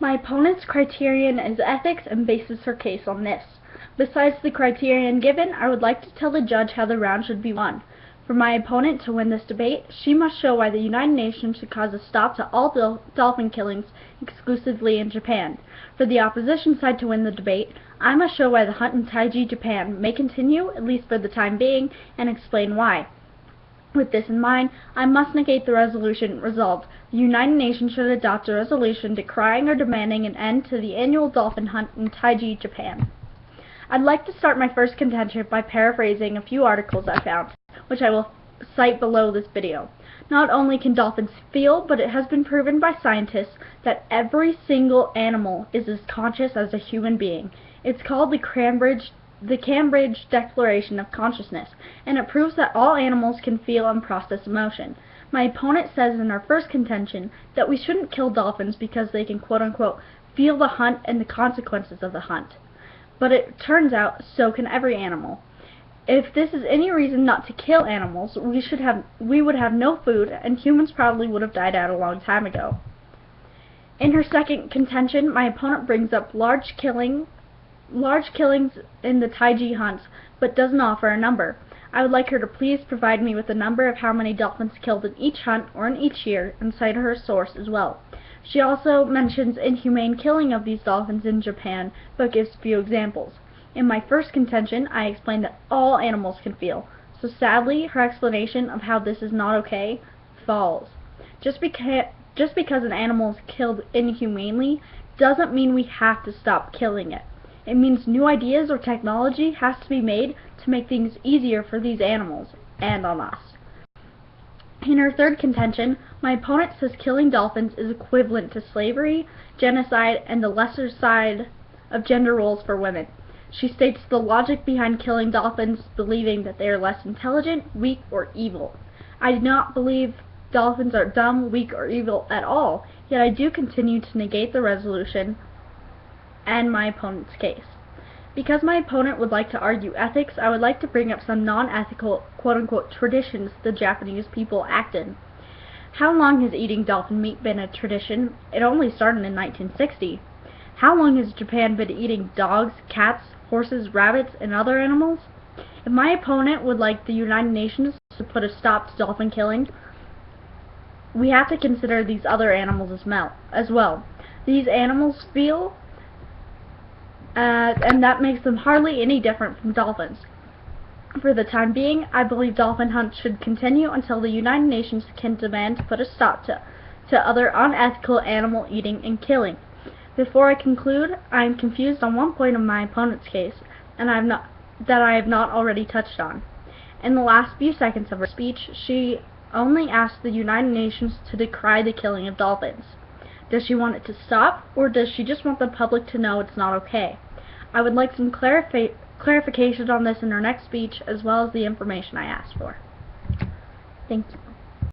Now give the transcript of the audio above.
My opponent's criterion is ethics and bases her case on this. Besides the criterion given, I would like to tell the judge how the round should be won. For my opponent to win this debate, she must show why the United Nations should cause a stop to all dolphin killings exclusively in Japan. For the opposition side to win the debate, I must show why the hunt in Taiji, Japan may continue, at least for the time being, and explain why. With this in mind, I must negate the resolution. Resolved, the United Nations should adopt a resolution decrying or demanding an end to the annual dolphin hunt in Taiji, Japan. I'd like to start my first contention by paraphrasing a few articles I found, which I will cite below this video. Not only can dolphins feel, but it has been proven by scientists that every single animal is as conscious as a human being. It's called the Cambridge Declaration of Consciousness, and it proves that all animals can feel and process emotion. My opponent says in our first contention that we shouldn't kill dolphins because they can quote-unquote feel the hunt and the consequences of the hunt. But it turns out so can every animal. If this is any reason not to kill animals, we would have no food, and humans probably would have died out a long time ago. In her second contention, my opponent brings up large killings in the Taiji hunts, but doesn't offer a number. I would like her to please provide me with a number of how many dolphins killed in each hunt or in each year, and cite her source as well. She also mentions inhumane killing of these dolphins in Japan, but gives few examples. In my first contention, I explained that all animals can feel, so sadly, her explanation of how this is not okay falls. Just because an animal is killed inhumanely doesn't mean we have to stop killing it. It means new ideas or technology has to be made to make things easier for these animals, and on us. In her third contention, my opponent says killing dolphins is equivalent to slavery, genocide, and the lesser side of gender roles for women. She states the logic behind killing dolphins, believing that they are less intelligent, weak, or evil. I do not believe dolphins are dumb, weak, or evil at all, yet I do continue to negate the resolution and my opponent's case. Because my opponent would like to argue ethics, I would like to bring up some non-ethical, quote-unquote, traditions the Japanese people act in. How long has eating dolphin meat been a tradition? It only started in 1960. How long has Japan been eating dogs, cats, horses, rabbits, and other animals? If my opponent would like the United Nations to put a stop to dolphin killing, we have to consider these other animals as well. These animals feel, and that makes them hardly any different from dolphins. For the time being, I believe dolphin hunts should continue until the United Nations can demand to put a stop to other unethical animal eating and killing. Before I conclude, I am confused on one point of my opponent's case, and I have not already touched on. In the last few seconds of her speech, she only asked the United Nations to decry the killing of dolphins. Does she want it to stop, or does she just want the public to know it's not okay? I would like some clarification on this in her next speech, as well as the information I asked for. Thank you.